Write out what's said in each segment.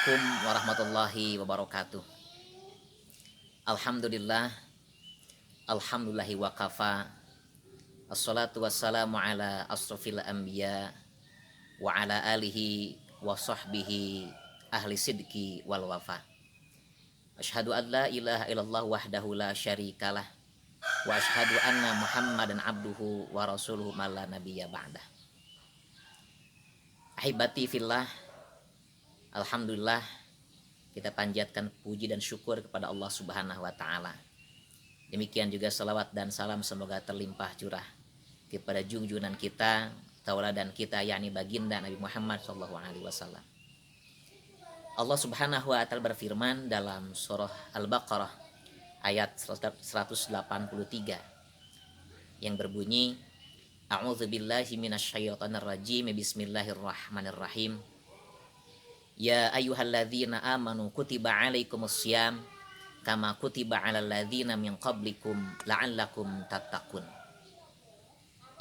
Assalamualaikum warahmatullahi wabarakatuh. Alhamdulillah, alhamdulillahi wa kafa. Assalatu wassalamu ala asrofil anbiya wa ala alihi wa sahbihi ahli sidki wal wafa. Asyhadu an la ilaha illallah wahdahu la syarikalah wa asyhadu anna Muhammadan abduhu wa rasuluhu ma la nabiyya ba'dah. Ahibati fillah, alhamdulillah kita panjatkan puji dan syukur kepada Allah Subhanahu wa taala. Demikian juga salawat dan salam semoga terlimpah curah kepada junjungan kita, tauladan kita, yakni baginda Nabi Muhammad sallallahu alaihi wasallam. Allah Subhanahu wa taala berfirman dalam surah Al-Baqarah ayat 183 yang berbunyi, A'udzubillahi minasyaitonir rajim. Bismillahirrahmanirrahim. Ya ayyuhalladzina amanu kutiba alaikumussyam kama kutiba alal ladzina min qablikum la'allakum tattaqun.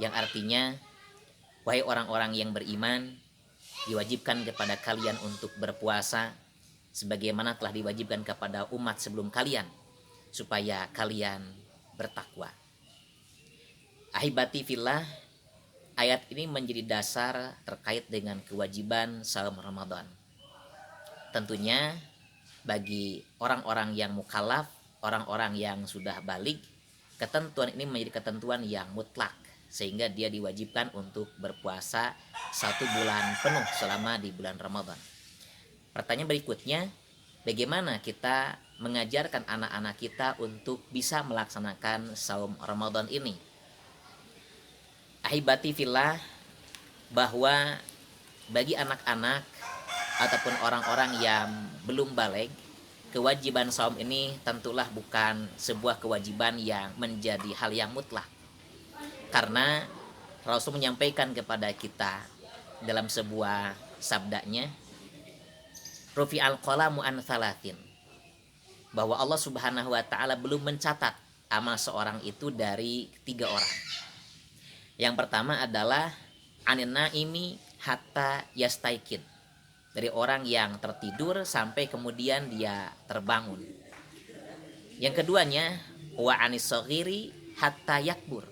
Yang artinya, wahai orang-orang yang beriman, diwajibkan kepada kalian untuk berpuasa sebagaimana telah diwajibkan kepada umat sebelum kalian supaya kalian bertakwa. Ahibati fillah, ayat ini menjadi dasar terkait dengan kewajiban saum Ramadan. Tentunya bagi orang-orang yang mukallaf, orang-orang yang sudah balik, ketentuan ini menjadi ketentuan yang mutlak, sehingga dia diwajibkan untuk berpuasa 1 bulan penuh selama di bulan Ramadan. Pertanyaan berikutnya, bagaimana kita mengajarkan anak-anak kita untuk bisa melaksanakan saum Ramadan ini? Ahibati fillah, bahwa bagi anak-anak ataupun orang-orang yang belum balik, kewajiban saum ini tentulah bukan sebuah kewajiban yang menjadi hal yang mutlak. Karena Rasul menyampaikan kepada kita dalam sebuah sabdanya, Rufi'al qalamu an thalathin, bahwa Allah Subhanahu wa taala belum mencatat amal seorang itu dari 3 orang. Yang pertama adalah anin naimi hatta yastaiqid, dari orang yang tertidur sampai kemudian dia terbangun. Yang keduanya wa anis saghiri hatta yakbur,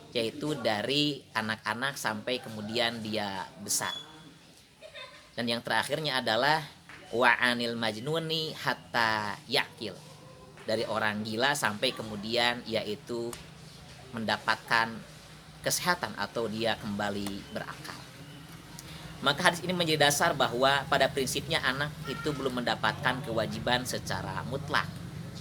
yaitu dari anak-anak sampai kemudian dia besar. Dan yang terakhirnya adalah wa anil majnuni hatta yakil, dari orang gila sampai kemudian yaitu mendapatkan kesehatan atau dia kembali berakal. Maka hadis ini menjadi dasar bahwa pada prinsipnya anak itu belum mendapatkan kewajiban secara mutlak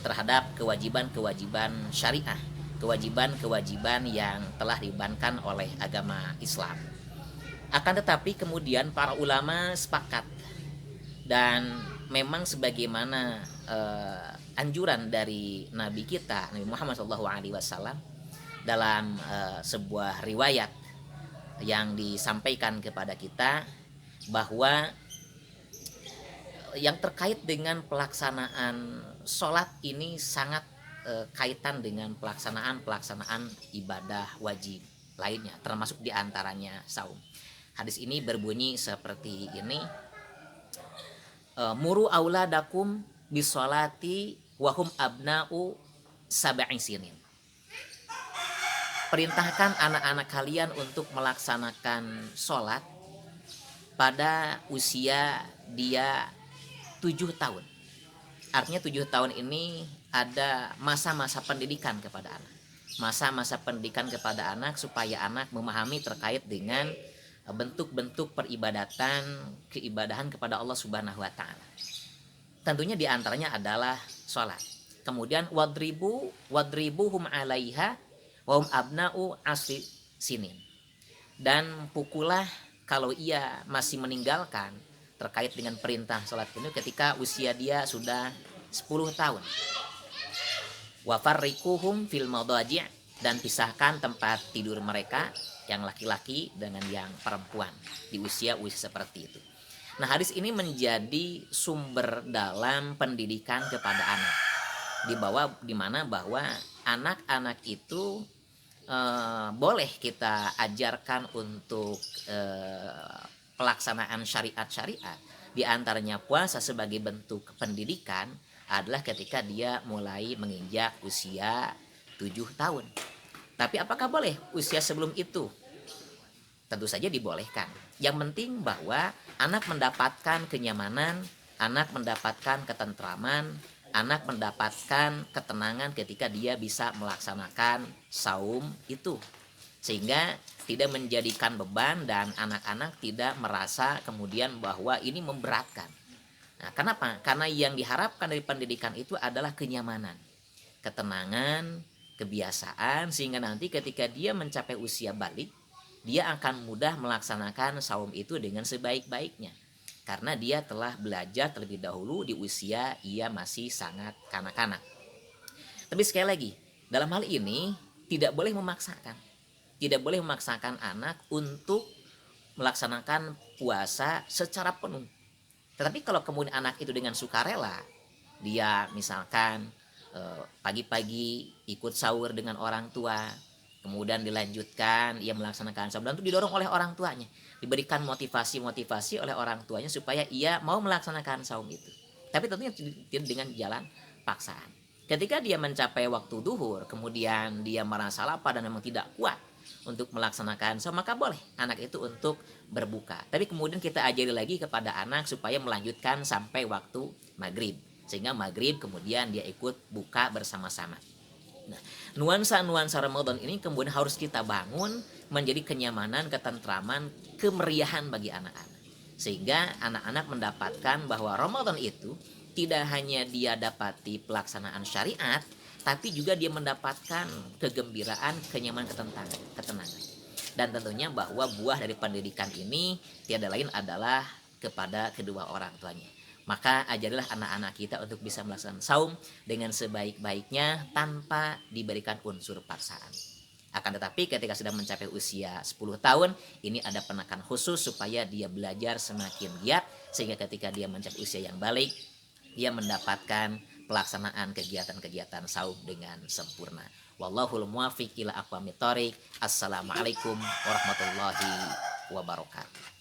terhadap kewajiban-kewajiban syariah, kewajiban-kewajiban yang telah dibebankan oleh agama Islam. Akan tetapi kemudian para ulama sepakat, dan memang sebagaimana anjuran dari Nabi kita Nabi Muhammad SAW dalam sebuah riwayat yang disampaikan kepada kita, bahwa yang terkait dengan pelaksanaan sholat ini sangat kaitan dengan pelaksanaan ibadah wajib lainnya, termasuk diantaranya saum. Hadis ini berbunyi seperti ini, muru auladakum bisolati wahum abna'u sab'i sinin, perintahkan anak-anak kalian untuk melaksanakan sholat pada usia dia 7 tahun. Artinya 7 tahun ini ada masa-masa pendidikan kepada anak. Masa-masa pendidikan kepada anak supaya anak memahami terkait dengan bentuk-bentuk peribadatan, keibadahan kepada Allah Subhanahu wa taala. Tentunya diantaranya adalah sholat. Kemudian wadribuhum alaiha wahum abna'u asri sinin, dan pukullah kalau ia masih meninggalkan terkait dengan perintah sholat ini ketika usia dia sudah 10 tahun. Wa farriquhum fil madaji', dan pisahkan tempat tidur mereka yang laki-laki dengan yang perempuan di usia seperti itu. Nah, hadis ini menjadi sumber dalam pendidikan kepada anak, di mana bahwa anak-anak itu boleh kita ajarkan untuk pelaksanaan syariat-syariat, Di antaranya puasa sebagai bentuk pendidikan adalah ketika dia mulai menginjak usia 7 tahun. Tapi apakah boleh usia sebelum itu? Tentu saja dibolehkan. Yang penting bahwa anak mendapatkan kenyamanan, anak mendapatkan ketentraman, anak mendapatkan ketenangan ketika dia bisa melaksanakan saum itu. Sehingga tidak menjadikan beban dan anak-anak tidak merasa kemudian bahwa ini memberatkan. Nah, kenapa? Karena yang diharapkan dari pendidikan itu adalah kenyamanan, ketenangan, kebiasaan, sehingga nanti ketika dia mencapai usia balik, dia akan mudah melaksanakan saum itu dengan sebaik-baiknya. Karena dia telah belajar terlebih dahulu di usia ia masih sangat kanak-kanak. Tapi sekali lagi, dalam hal ini tidak boleh memaksakan. Tidak boleh memaksakan anak untuk melaksanakan puasa secara penuh. Tetapi kalau kemudian anak itu dengan sukarela, dia misalkan pagi-pagi ikut sahur dengan orang tua, kemudian dilanjutkan ia melaksanakan saum, dan itu didorong oleh orang tuanya, diberikan motivasi oleh orang tuanya supaya ia mau melaksanakan saum itu. Tapi tentunya tidak dengan jalan paksaan. Ketika dia mencapai waktu duhur, kemudian dia merasa lapar dan memang tidak kuat untuk melaksanakan saum, maka boleh anak itu untuk berbuka. Tapi kemudian kita ajari lagi kepada anak supaya melanjutkan sampai waktu maghrib, sehingga maghrib kemudian dia ikut buka bersama-sama. Nah, nuansa-nuansa Ramadan ini kemudian harus kita bangun menjadi kenyamanan, ketentraman, kemeriahan bagi anak-anak. Sehingga anak-anak mendapatkan bahwa Ramadan itu tidak hanya dia dapati pelaksanaan syariat, tapi juga dia mendapatkan kegembiraan, kenyamanan, ketenangan. Dan tentunya bahwa buah dari pendidikan ini tiada lain adalah kepada kedua orang tuanya. Maka ajarilah anak-anak kita untuk bisa melaksanakan saum dengan sebaik-baiknya tanpa diberikan unsur paksaan. Akan tetapi ketika sudah mencapai usia 10 tahun, ini ada penekanan khusus supaya dia belajar semakin giat, sehingga ketika dia mencapai usia yang balik, dia mendapatkan pelaksanaan kegiatan-kegiatan saum dengan sempurna. Wallahul muwaffiq ila aqwamit thoriq. Assalamualaikum warahmatullahi wabarakatuh.